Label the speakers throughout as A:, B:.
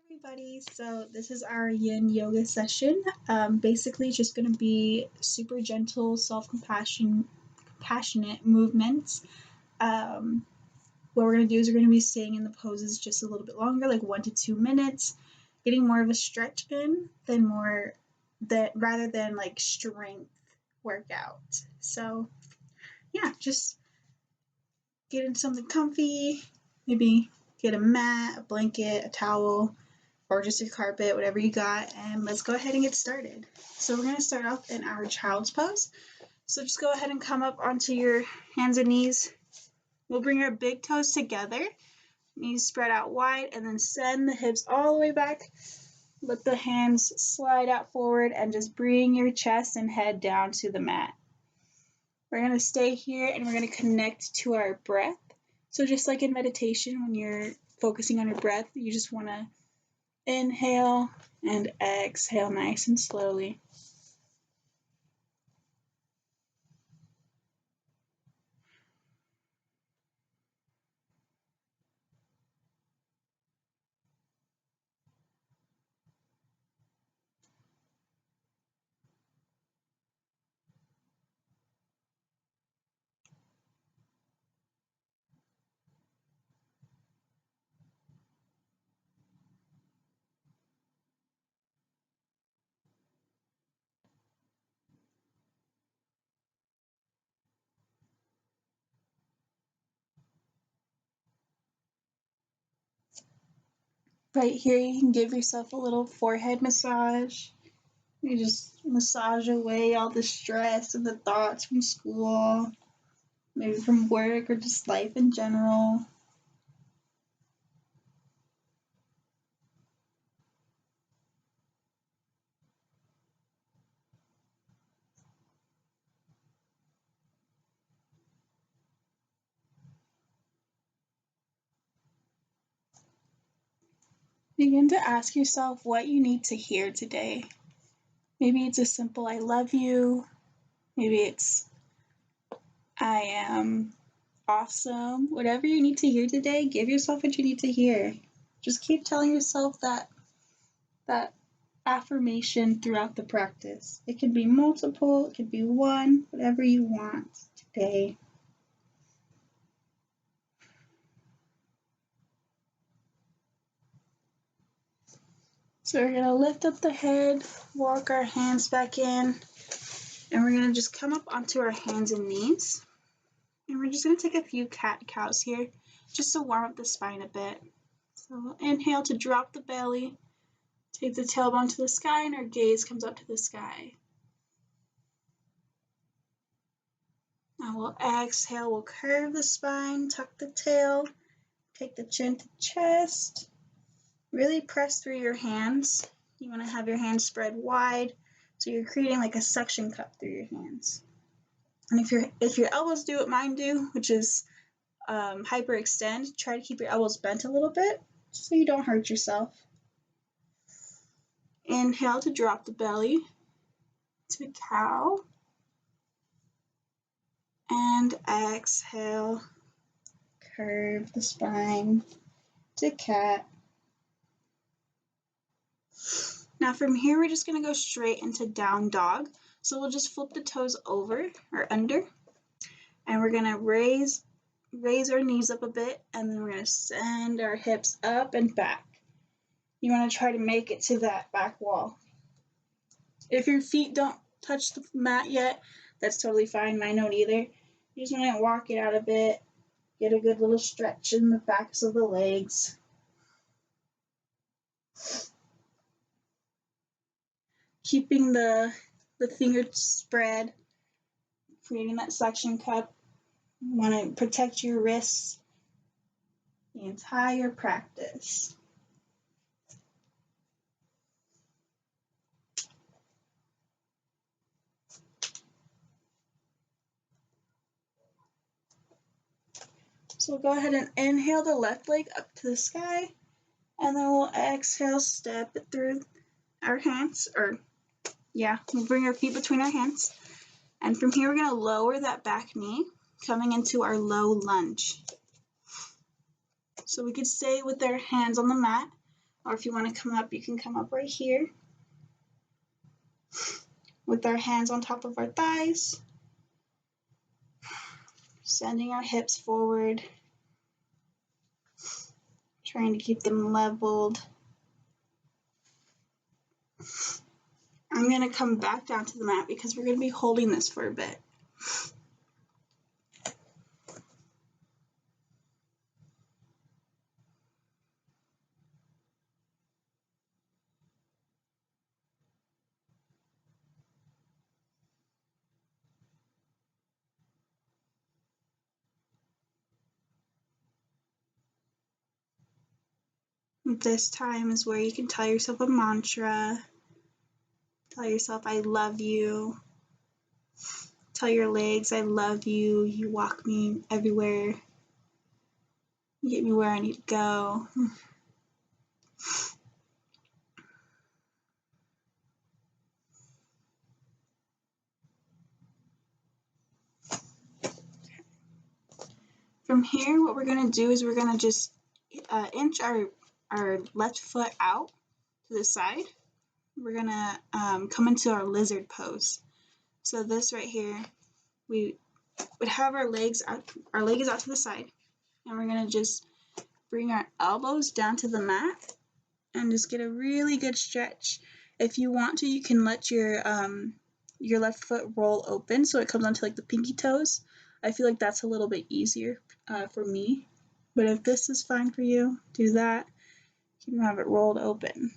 A: Everybody, so this is our yin yoga session. Basically, just going to be super gentle, compassionate movements. What we're going to do is we're going to be staying in the poses just a little bit longer, like 1 to 2 minutes, getting more of a stretch in than more that rather than like strength workout. So yeah, just get in something comfy, maybe get a mat, a blanket, a towel, or just your carpet, whatever you got, and let's go ahead and get started. So we're going to start off in our child's pose. So just go ahead and come up onto your hands and knees. We'll bring our big toes together, knees spread out wide, and then send the hips all the way back. Let the hands slide out forward and just bring your chest and head down to the mat. We're going to stay here and we're going to connect to our breath. So just like in meditation, when you're focusing on your breath, you just want to inhale and exhale nice and slowly. Right here, you can give yourself a little forehead massage. You just massage away all the stress and the thoughts from school, maybe from work or just life in general. Begin to ask yourself what you need to hear today. Maybe it's a simple I love you. Maybe it's I am awesome. Whatever you need to hear today, give yourself what you need to hear. Just keep telling yourself that affirmation throughout the practice. It can be multiple, it can be one, whatever you want today. So we're going to lift up the head, walk our hands back in, and we're going to just come up onto our hands and knees. And we're just going to take a few cat-cows here just to warm up the spine a bit. So we'll inhale to drop the belly, take the tailbone to the sky, and our gaze comes up to the sky. Now we'll exhale, we'll curve the spine, tuck the tail, take the chin to chest. Really press through your hands. You want to have your hands spread wide, so you're creating like a suction cup through your hands. And if your elbows do what mine do, which is hyperextend, try to keep your elbows bent a little bit so you don't hurt yourself. Inhale to drop the belly to cow. And exhale, curve the spine to cat. Now from here, we're just going to go straight into down dog. So we'll just flip the toes over or under, and we're going to raise our knees up a bit, and then we're going to send our hips up and back. You want to try to make it to that back wall. If your feet don't touch the mat yet, that's totally fine. Mine don't either. You just want to walk it out a bit, get a good little stretch in the backs of the legs. Keeping the fingers spread, creating that suction cup. You want to protect your wrists the entire practice. So we'll go ahead and inhale the left leg up to the sky, and then we'll exhale, step it through our hands, we'll bring our feet between our hands. And from here, we're going to lower that back knee, coming into our low lunge. So we could stay with our hands on the mat, Or if you want to come up, you can come up right here with our hands on top of our thighs, sending our hips forward, trying to keep them leveled. I'm going to come back down to the mat because we're going to be holding this for a bit. This time is where you can tell yourself a mantra. Tell yourself, I love you. Tell your legs, I love you. You walk me everywhere. You get me where I need to go. From here, what we're going to do is we're going to just inch our left foot out to the side. We're going to come into our lizard pose. So this right here, we would have our legs out, our leg is out to the side, and we're going to just bring our elbows down to the mat and just get a really good stretch. If you want to, you can let your left foot roll open so it comes onto like the pinky toes. I feel like that's a little bit easier for me. But if this is fine for you, do that. You can have it rolled open.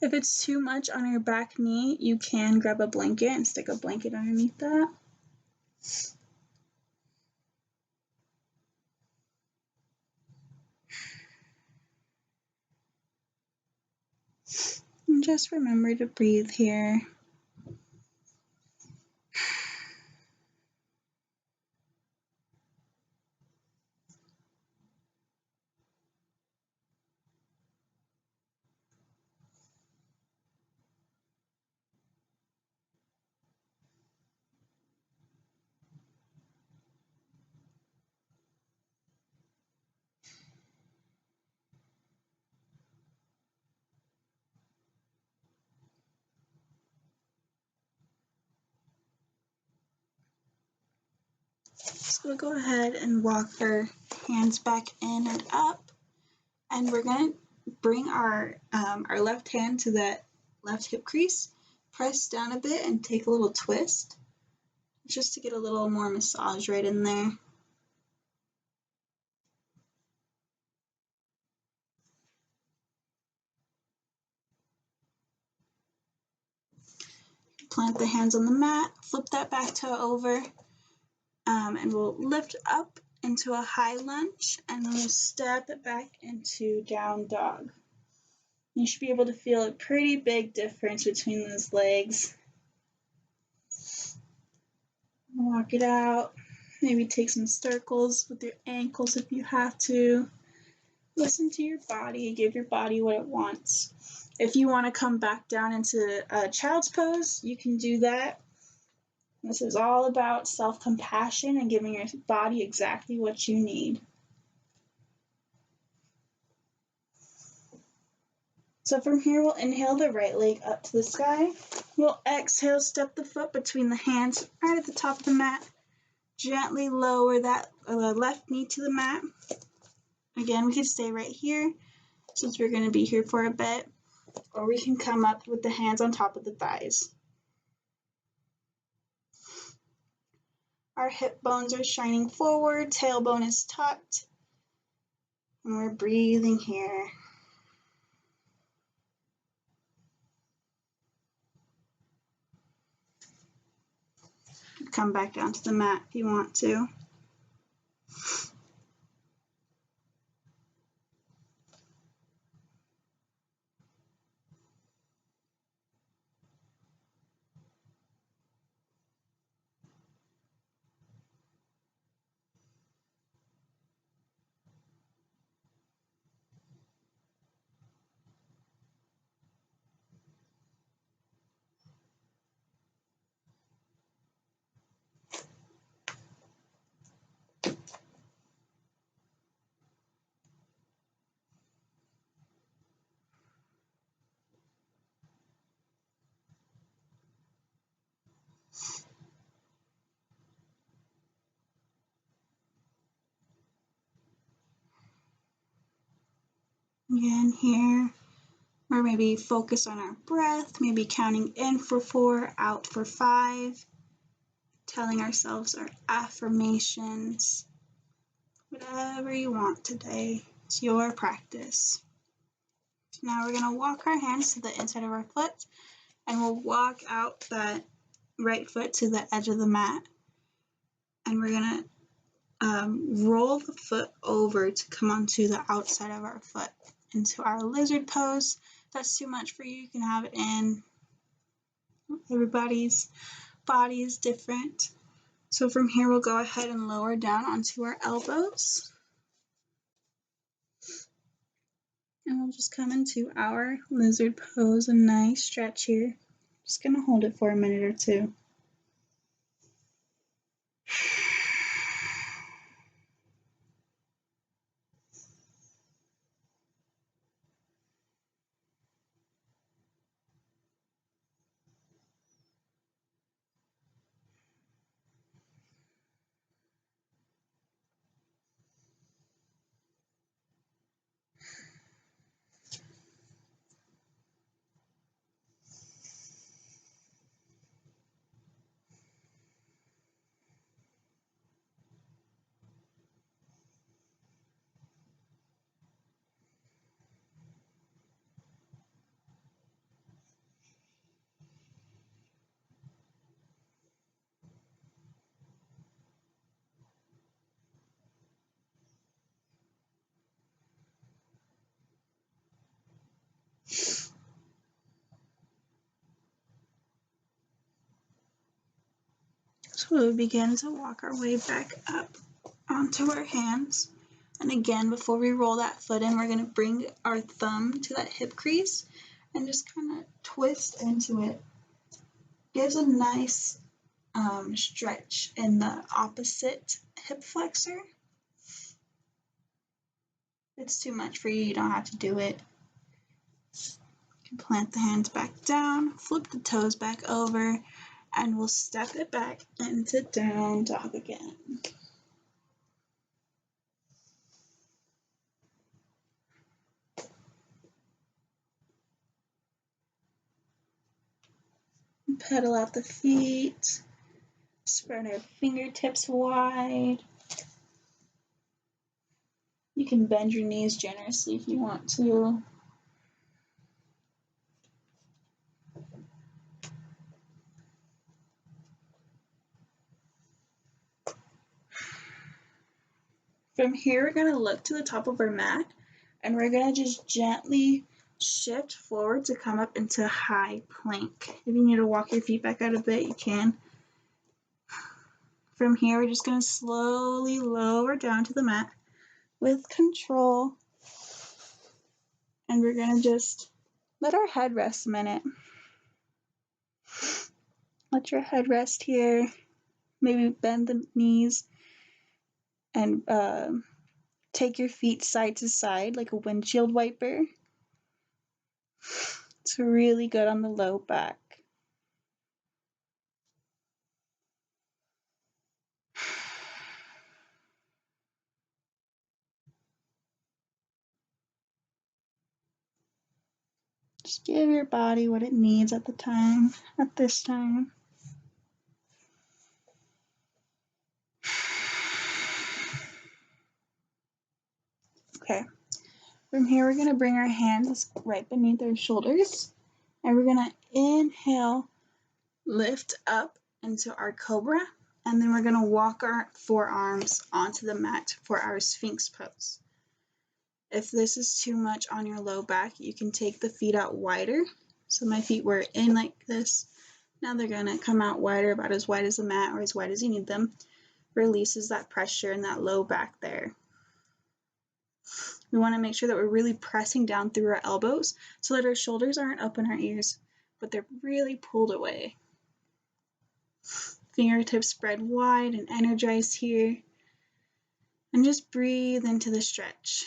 A: If it's too much on your back knee, you can grab a blanket and stick a blanket underneath that. And just remember to breathe here. So we'll go ahead and walk our hands back in and up, and we're going to bring our left hand to that left hip crease, press down a bit and take a little twist, just to get a little more massage right in there. Plant the hands on the mat, flip that back toe over, and we'll lift up into a high lunge, and then we'll step it back into down dog. You should be able to feel a pretty big difference between those legs. Walk it out. Maybe take some circles with your ankles if you have to. Listen to your body. Give your body what it wants. If you want to come back down into a child's pose, you can do that. This is all about self-compassion and giving your body exactly what you need. So from here, we'll inhale the right leg up to the sky. We'll exhale, step the foot between the hands right at the top of the mat. Gently lower that left knee to the mat. Again, we can stay right here since we're going to be here for a bit, or we can come up with the hands on top of the thighs. Our hip bones are shining forward, tailbone is tucked, and we're breathing here. Come back down to the mat if you want to. Again here, or maybe focus on our breath, maybe counting in for 4, out for 5, telling ourselves our affirmations, whatever you want today. It's your practice. So now we're going to walk our hands to the inside of our foot, and we'll walk out that right foot to the edge of the mat. And we're going to roll the foot over to come onto the outside of our foot into our lizard pose. If that's too much for you, you can have it in. Everybody's body is different. So from here, we'll go ahead and lower down onto our elbows. And we'll just come into our lizard pose, a nice stretch here. Just gonna hold it for a minute or two. So we'll begin to walk our way back up onto our hands. And again, before we roll that foot in, we're going to bring our thumb to that hip crease and just kind of twist into it. Gives a nice stretch in the opposite hip flexor. If it's too much for you, you don't have to do it. You can plant the hands back down, flip the toes back over, and we'll step it back into down dog again. Pedal out the feet, spread our fingertips wide. You can bend your knees generously if you want to. From here, we're going to look to the top of our mat, and we're going to just gently shift forward to come up into high plank. If you need to walk your feet back out a bit, you can. From here, we're just going to slowly lower down to the mat with control, and we're going to just let our head rest a minute. Let your head rest here. Maybe bend the knees and take your feet side to side like a windshield wiper. It's really good on the low back. Just give your body what it needs at this time. Okay, from here we're going to bring our hands right beneath our shoulders, and we're going to inhale, lift up into our cobra, and then we're going to walk our forearms onto the mat for our Sphinx pose. If this is too much on your low back, you can take the feet out wider. So my feet were in like this. Now they're going to come out wider, about as wide as the mat or as wide as you need them. Releases that pressure in that low back there. We want to make sure that we're really pressing down through our elbows so that our shoulders aren't up in our ears, but they're really pulled away. Fingertips spread wide and energized here. And just breathe into the stretch.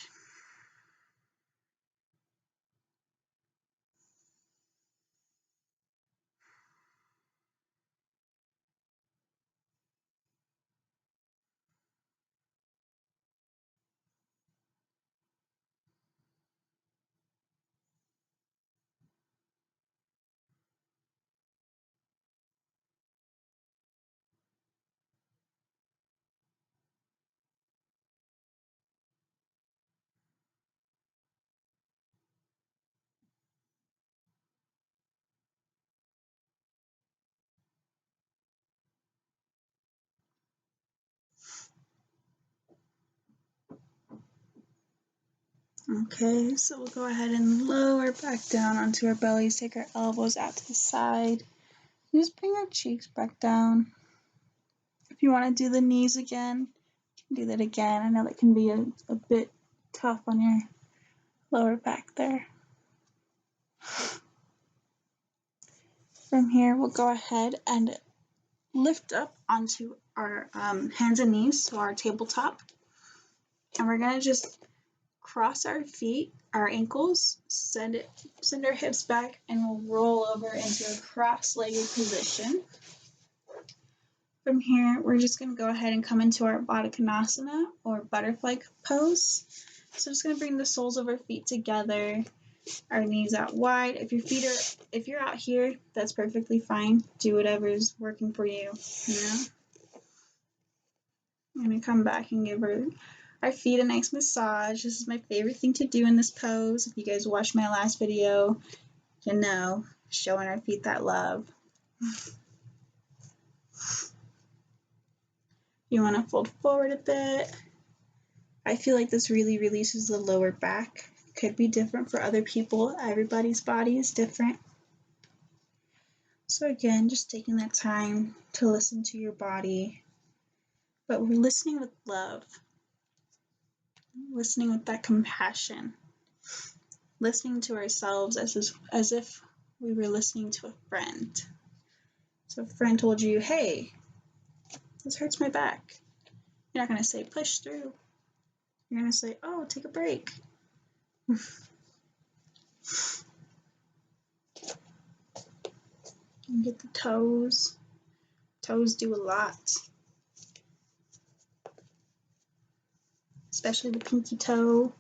A: Okay, so we'll go ahead and lower back down onto our bellies, take our elbows out to the side, and just bring our cheeks back down. If you want to do the knees again, you can do that again. I know that can be a bit tough on your lower back there. From here, we'll go ahead and lift up onto our hands and knees, so our tabletop. And we're gonna just cross our feet, our ankles, send our hips back, and we'll roll over into a cross-legged position. From here, we're just gonna go ahead and come into our Baddha Konasana or butterfly pose. So just gonna bring the soles of our feet together, our knees out wide. If you're out here, that's perfectly fine. Do whatever's working for you, you know? I'm gonna come back and give our feet a nice massage. This is my favorite thing to do in this pose. If you guys watched my last video, you know, showing our feet that love. You wanna fold forward a bit. I feel like this really releases the lower back. Could be different for other people. Everybody's body is different. So again, just taking that time to listen to your body, but we're listening with love, listening with that compassion, listening to ourselves as if we were listening to a friend. So if a friend told you, hey, this hurts my back, you're not going to say, push through. You're going to say, oh, take a break. And get the toes. Toes do a lot. Especially the pinky toe.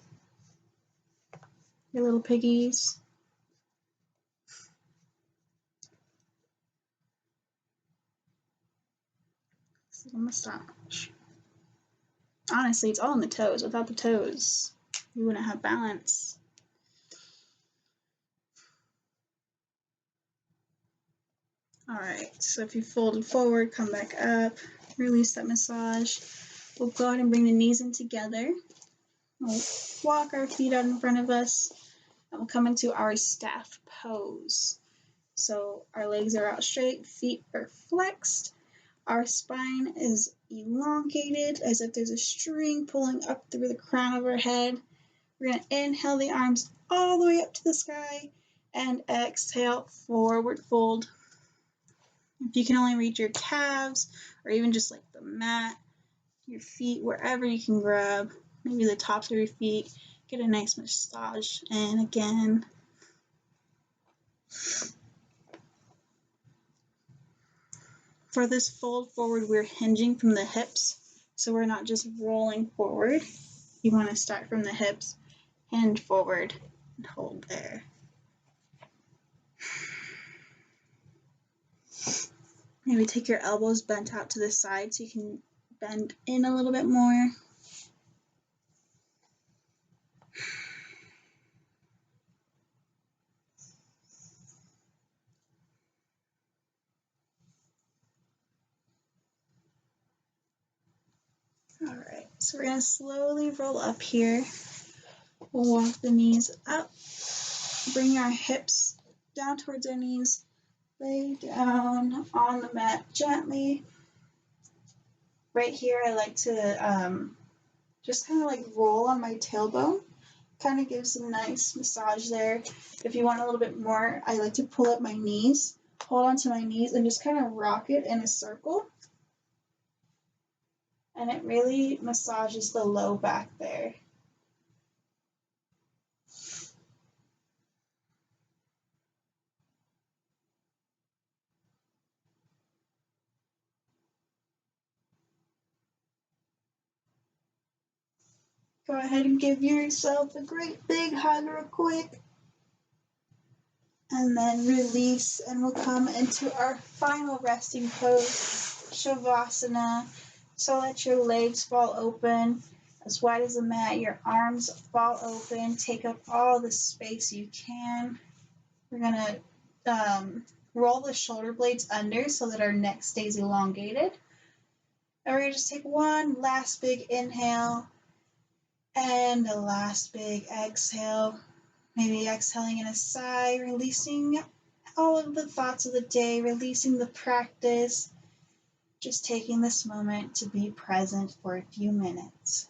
A: Your little piggies. This little massage. Honestly, it's all in the toes. Without the toes, you wouldn't have balance. All right, so if you folded forward, come back up, release that massage. We'll go ahead and bring the knees in together. We'll walk our feet out in front of us, and we'll come into our staff pose. So our legs are out straight, feet are flexed. Our spine is elongated as if there's a string pulling up through the crown of our head. We're going to inhale the arms all the way up to the sky and exhale, forward fold. If you can only reach your calves or even just like the mat, your feet, wherever you can grab, maybe the tops of your feet, get a nice massage. And again, for this fold forward, we're hinging from the hips, so we're not just rolling forward. You want to start from the hips, hinge forward, and hold there. Maybe take your elbows bent out to the side so you can bend in a little bit more. All right, so we're going to slowly roll up here. We'll walk the knees up, bring our hips down towards our knees, lay down on the mat gently. Right here, I like to just kind of like roll on my tailbone. Kind of gives a nice massage there. If you want a little bit more, I like to pull up my knees, hold onto my knees, and just kind of rock it in a circle. And it really massages the low back there. Go ahead and give yourself a great big hug real quick. And then release, and we'll come into our final resting pose, Shavasana. So let your legs fall open as wide as the mat, your arms fall open, take up all the space you can. We're gonna roll the shoulder blades under so that our neck stays elongated. And we're gonna just take one last big inhale And a last big exhale, maybe exhaling in a sigh, releasing all of the thoughts of the day, releasing the practice, just taking this moment to be present for a few minutes.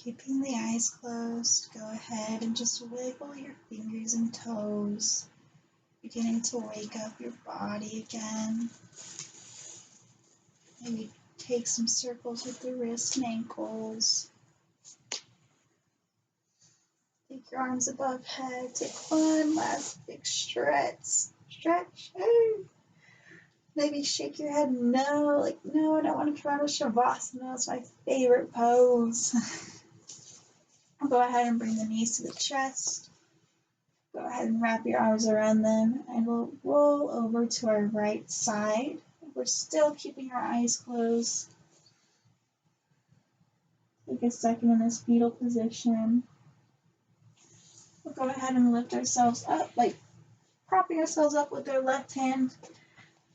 A: Keeping the eyes closed, go ahead and just wiggle your fingers and toes, beginning to wake up your body again. Maybe take some circles with the wrists and ankles. Take your arms above head. Take one last big stretch. Stretch. Maybe shake your head no, like, no, I don't want to come out of Shavasana. It's my favorite pose. Go ahead and bring the knees to the chest. Go ahead and wrap your arms around them, and we'll roll over to our right side. We're still keeping our eyes closed. Take a second in this fetal position. We'll go ahead and lift ourselves up, like propping ourselves up with our left hand.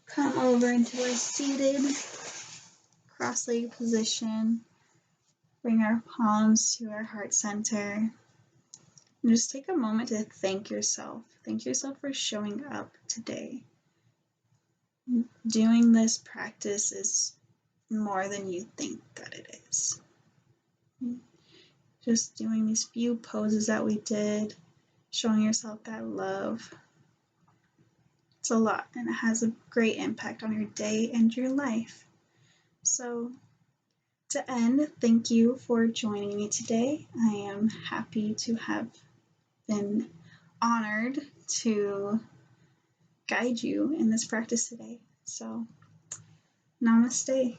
A: Come over into our seated cross-legged position. Bring our palms to our heart center. And just take a moment to thank yourself. Thank yourself for showing up today. Doing this practice is more than you think that it is. Just doing these few poses that we did, showing yourself that love. It's a lot, and it has a great impact on your day and your life. So to end, thank you for joining me today. I am happy to have been honored to guide you in this practice today. So, namaste.